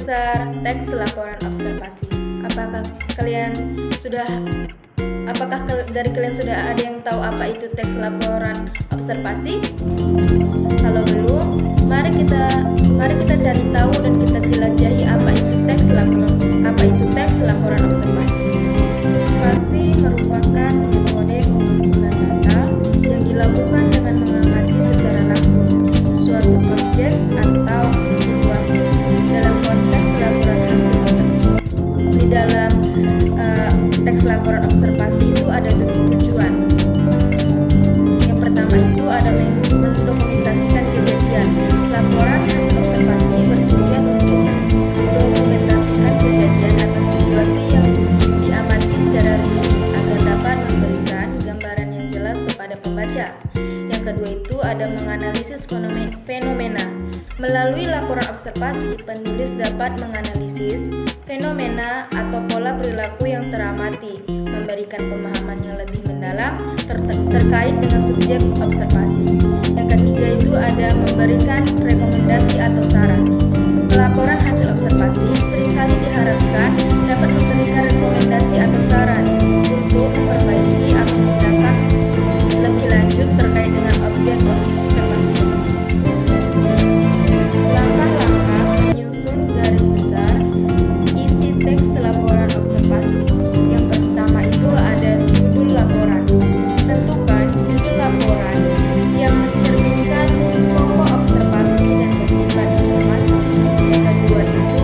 besar teks laporan observasi. Dari kalian sudah ada yang tahu apa itu teks laporan observasi? Kalau belum, mari kita cari tahu dan kita jelajahi apa itu teks laporan observasi. Observasi merupakan metode pengumpulan data yang dilakukan dengan mengamati secara langsung suatu objek atau situasi dalam konteks laporan hasil observasi. Di dalam teks laporan observasi itu ada tujuan. Yang pertama itu ada mendokumentasikan kejadian. Laporan hasil observasi bertujuan untuk mendokumentasikan kejadian atau situasi yang diamati secara rutin agar dapat memberikan gambaran yang jelas kepada pembaca. Yang kedua itu ada menganalisis fenomena. Melalui laporan observasi, penulis dapat menganalisis fenomena atau pola perilaku yang teramati, memberikan pemahaman yang lebih mendalam terkait dengan subjek observasi. Yang ketiga itu ada memberikan rekomendasi atau saran. Laporan hasil observasi seringkali diharapkan dapat memberikan rekomendasi atau saran untuk memperbaiki atau tindakan lebih lanjut terkait dengan objek observasi tersebut. Langkah-langkah menyusun garis besar isi teks laporan observasi. Yang pertama itu ada judul laporan. Tentukan judul laporan yang mencerminkan pokok observasi dan bersifat informasi. Yang kedua itu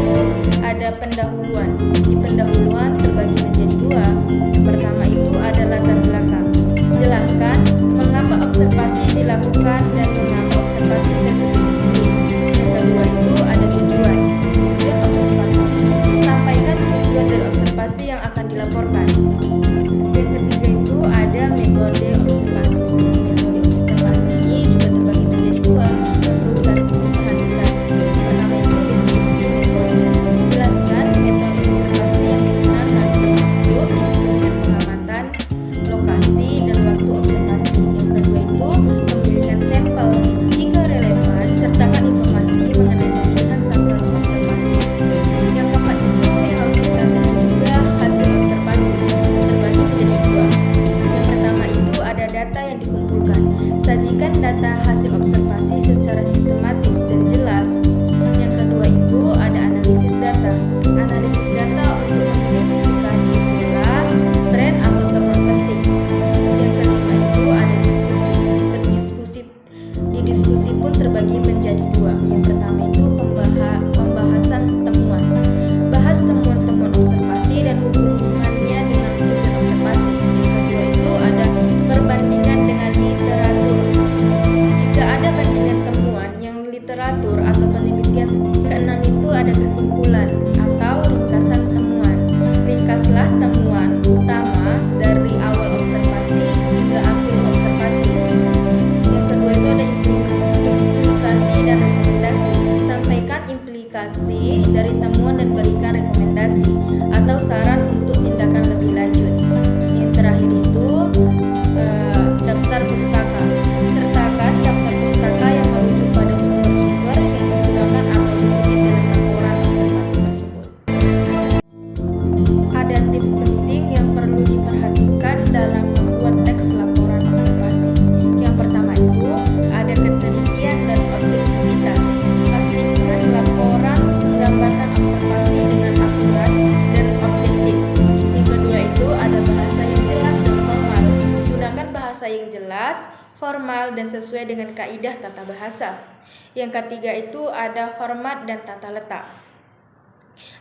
ada pendahuluan. Di pendahuluan terbagi menjadi dua. Yang pertama itu ada latar belakang. Jelaskan mengapa observasi dilakukan dan mengapa observasi tersebut dipilih. Yang kedua itu ada tujuan observasi. Sampaikan tujuan dari observasi yang akan dilaporkan. Yang ketiga itu ada metode observasi. Metode observasi ini juga terbagi menjadi dua yang perlu kita perhatikan. Pertama itu deskripsi metode. Jelaskan metode observasi yang digunakan, termasuk disebutkan pengamatan, lokasi, dan waktu observasi. Yang kedua itu pemilihan sampel. Jika relevan, sertakan informasi mengenai pemilihan sampel observasi. Yang keempat itu yang harus kita tahu juga hasil observasi terbagi menjadi dua. Yang pertama itu ada data yang dikumpulkan. Sajikan data hasil observasi secara sistematis dan jelas. Yang kedua itu ada analisis data. Analisis data untuk mengidentifikasi pola, tren, atau temuan penting. Yang kelima itu ada diskusi. Di diskusi pun terbagi menjadi dua. Yang pertama itu pembahasan temuan. Bahas temuan-temuan observasi dan hubungannya dengan tujuan observasi. Yang kedua itu ada perbandingan dengan literatur. Jika ada bandingan temuan yang literatur atau penelitian. Keenam itu ada kesimpulan atau ringkasan temuan. Ringkaslah temuan utama dari awal observasi hingga akhir observasi. Yang kedua itu ada implikasi dan rekomendasi. Sampaikan implikasi dari temuan dan berikan rekomendasi atau saran untuk tindakan lebih lanjut. Yang terakhir itu daftar pustaka. Sertakan daftar pustaka yang merujuk pada sumber-sumber yang digunakan atau dikutip dalam laporan observasi tersebut. Ada tips penting yang perlu diperhatikan dalam membuat teks laporan observasi. Yang pertama itu ada ketelitian dan objektivitas. Pastikan laporan menggambarkan observasi dengan akurat dan objektif. Yang kedua itu ada bahasa yang jelas dan formal. Gunakan bahasa yang jelas, formal, dan sesuai dengan kaidah tata bahasa. Yang ketiga itu ada format dan tata letak.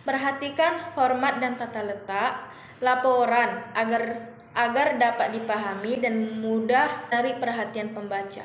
Perhatikan format dan tata letak laporan agar dapat dipahami dan mudah menarik perhatian pembaca.